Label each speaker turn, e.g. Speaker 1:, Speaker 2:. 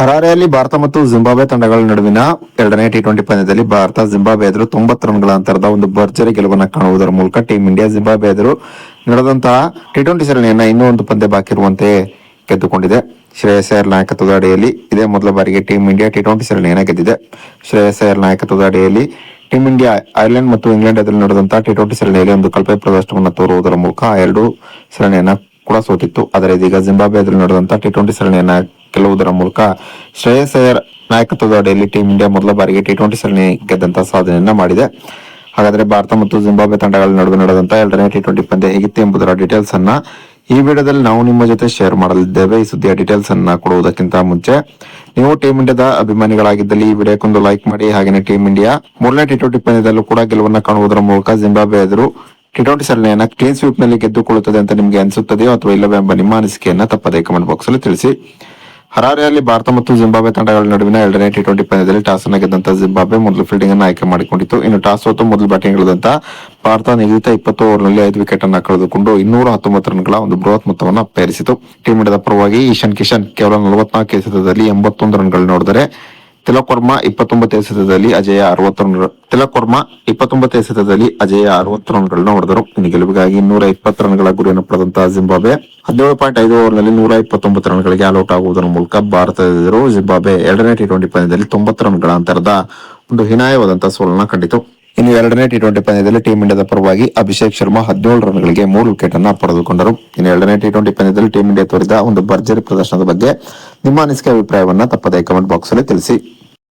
Speaker 1: ಹರಾರೆಯಲ್ಲಿ ಭಾರತ ಮತ್ತು ಜಿಂಬಾಬ್ವೆ ತಂಡಗಳ ನಡುವಿನ ಎರಡನೇ ಟಿ20 ಪಂದ್ಯದಲ್ಲಿ ಭಾರತ ಜಿಂಬಾಬ್ವೆ ಎದುರು 90 ರನ್ಗಳ ಅಂತರದ ಒಂದು ಭರ್ಜರಿ ಗೆಲುವನ್ನು ಕಾಣುವುದರ ಮೂಲಕ ಟೀಂ ಇಂಡಿಯಾ ಜಿಂಬಾಬ್ವೆ ಎದುರು ನಡೆದಂತಹ ಟಿ20 ಸರಣಿಯನ್ನ ಇನ್ನೂ ಒಂದು ಪಂದ್ಯ ಬಾಕಿ ಇರುವಂತೆ ಗೆದ್ದುಕೊಂಡಿದೆ. ಶ್ರೇಯಸ್ ಅಯ್ಯರ್ ನಾಯಕತ್ವದ ಅಡಿಯಲ್ಲಿ ಇದೇ ಮೊದಲ ಬಾರಿಗೆ ಟೀಂ ಇಂಡಿಯಾ ಟಿ20 ಸರಣಿಯನ್ನು ಗೆದ್ದಿದೆ. ಶ್ರೇಯಸ್ ಅಯ್ಯರ್ ನಾಯಕತ್ವದ ಅಡಿಯಲ್ಲಿ ಟೀಂ ಇಂಡಿಯಾ ಐರ್ಲೆಂಡ್ ಮತ್ತು ಇಂಗ್ಲೆಂಡ್ ಎದುರು ನಡೆದಂತಹ ಟಿ20 ಸರಣಿಯಲ್ಲಿ ಒಂದು ಕಳಪೆ ಪ್ರದರ್ಶನವನ್ನು ತೋರುವುದರ ಮೂಲಕ ಆ ಎರಡು ಸರಣಿಯನ್ನ ಕೂಡ ಸೋತಿತ್ತು. ಆದರೆ ಇದೀಗ ಜಿಂಬಾಬ್ವೆ ಎದುರು ನಡೆದಂತಹ ಟಿ20 ಸರಣಿಯನ್ನ ಗೆಲ್ಲುವುದರ ಮೂಲಕ ಶ್ರೇಯಸ್ ಅಯ್ಯರ್ ನಾಯಕತ್ವದ ಅಡಿಯಲ್ಲಿ ಟೀಂ ಇಂಡಿಯಾ ಮೊದಲ ಬಾರಿಗೆ ಟಿ20 ಸರಣಿ ಗೆದ್ದಂತಹ ಸಾಧನೆಯನ್ನ ಮಾಡಿದೆ. ಹಾಗಾದ್ರೆ ಭಾರತ ಮತ್ತು ಜಿಂಬಾಬ್ವೆ ತಂಡಗಳ ನಡುವೆ ನಡೆದಂತಹ ಎರಡನೇ ಟಿ20 ಪಂದ್ಯ ಹೇಗಿತ್ತು ಎಂಬುದರ ಡೀಟೇಲ್ಸ್ ಅನ್ನ ಈ ವಿಡಿಯೋದಲ್ಲಿ ನಾವು ನಿಮ್ಮ ಜೊತೆ ಶೇರ್ ಮಾಡಲಿದ್ದೇವೆ. ಈ ಸುದ್ದಿಯ ಡೀಟೇಲ್ಸ್ ಅನ್ನ ಕೊಡುವುದಕ್ಕಿಂತ ಮುಂಚೆ ನೀವು ಟೀಂ ಇಂಡಿಯಾದ ಅಭಿಮಾನಿಗಳಾಗಿದ್ದಲ್ಲಿ ಈ ವಿಡಿಯೋಕ್ಕೊಂದು ಲೈಕ್ ಮಾಡಿ. ಹಾಗೆಯೇ ಟೀಂ ಇಂಡಿಯಾ ಮೂರನೇ ಟಿ20 ಪಂದ್ಯದಲ್ಲೂ ಕೂಡ ಗೆಲುವನ್ನು ಕಾಣುವುದರ ಮೂಲಕ ಜಿಂಬಾಬ್ವೆ ಎದುರು ಟಿ20 ಸರಣಿಯನ್ನ ಕ್ಲೀನ್ ಸ್ವೀಪ್ ನಲ್ಲಿ ಗೆದ್ದುಕೊಳ್ಳುತ್ತದೆ ಅಂತ ನಿಮಗೆ ಅನಿಸುತ್ತದೆಯೋ ಅಥವಾ ಇಲ್ಲವೇ ಎಂಬ ನಿಮ್ಮ ಅನಿಸಿಕೆಯನ್ನ ತಪ್ಪದೇ ಕಮೆಂಟ್ ಬಾಕ್ಸ್ ಅಲ್ಲಿ ತಿಳಿಸಿ. ಹರಾರೆಯಲ್ಲಿ ಭಾರತ ಮತ್ತು ಜಿಂಬಾಬ್ವೆ ತಂಡಗಳ ನಡುವಿನ ಎರಡನೇ ಟಿ20 ಪಂದ್ಯದಲ್ಲಿ ಟಾಸ್ ಅನ್ನು ಗೆದ್ದಂತ ಜಿಂಬಾಬ್ವೆ ಮೊದಲು ಫೀಲ್ಡಿಂಗ್ ಅನ್ನು ಆಯ್ಕೆ ಮಾಡಿಕೊಂಡಿತ್ತು. ಇನ್ನು ಟಾಸ್ ಸೋತು ಮೊದಲು ಬ್ಯಾಟಿಂಗ್ ಇಳಿದಂತ ಭಾರತ ನಿಗದಿತ 20 ಓವರ್ನಲ್ಲಿ 5 ವಿಕೆಟ್ ಅನ್ನು ಕಳೆದುಕೊಂಡು 219 ರನ್ಗಳ ಒಂದು ಬೃಹತ್ ಮೊತ್ತವನ್ನು ಅಪ್ಪೇರಿಸಿತು. ಟೀಂ ಇಂಡಿಯಾದ ಪರವಾಗಿ ಈಶಾನ್ ಕಿಶನ್ ಕೇವಲ 44 ಎಸೆತದಲ್ಲಿ 81 ರನ್ಗಳು ನೋಡಿದರೆ ತಿಲಕ್ ವರ್ಮಾ 29 ಎಸೆತದಲ್ಲಿ ಅಜೇಯ 60 ರನ್ಗಳನ್ನ ಹೊಡೆದರು. ಇನ್ನು ಗೆಲುವಿಗಾಗಿ 220 ರನ್ಗಳ ಗುರಿಯನ್ನು ಪಡೆದಂತಹ ಜಿಂಬಾಬ್ವೆ 17.5 ಓವರ್ನಲ್ಲಿ 129 ರನ್ಗಳಿಗೆ ಆಲ್ಔಟ್ ಆಗುವುದರ ಮೂಲಕ ಭಾರತದ ಎದುರು ಜಿಂಬಾಬ್ವೆ ಎರಡನೇ ಟಿ20 ಪಂದ್ಯದಲ್ಲಿ 90 ರನ್ಗಳ ಅಂತರದ ಒಂದು ಹೀನಾಯವಾದಂತಹ ಸೋಲನ್ನ ಕಂಡಿತು. ಇನ್ನು ಎರಡನೇ ಟಿ20 ಪಂದ್ಯದಲ್ಲಿ ಟೀಂ ಇಂಡಿಯಾದ ಪರವಾಗಿ ಅಭಿಷೇಕ್ ಶರ್ಮಾ 17 ರನ್ಗಳಿಗೆ 3 ವಿಕೆಟ್ ಅನ್ನ ಪಡೆದುಕೊಂಡರು. ಇನ್ನು ಎರಡನೇ ಟಿ20 ಪಂದ್ಯದಲ್ಲಿ ಟೀಂ ಇಂಡಿಯಾ ತೋರಿದ ಒಂದು ಭರ್ಜರಿ ಪ್ರದರ್ಶನದ ಬಗ್ಗೆ ನಿಮ್ಮ ಅನಿಸಿಕೆ ಅಭಿಪ್ರಾಯವನ್ನ ತಪ್ಪದೇ ಕಮೆಂಟ್ ಬಾಕ್ಸ್ ಅಲ್ಲಿ ತಿಳಿಸಿ.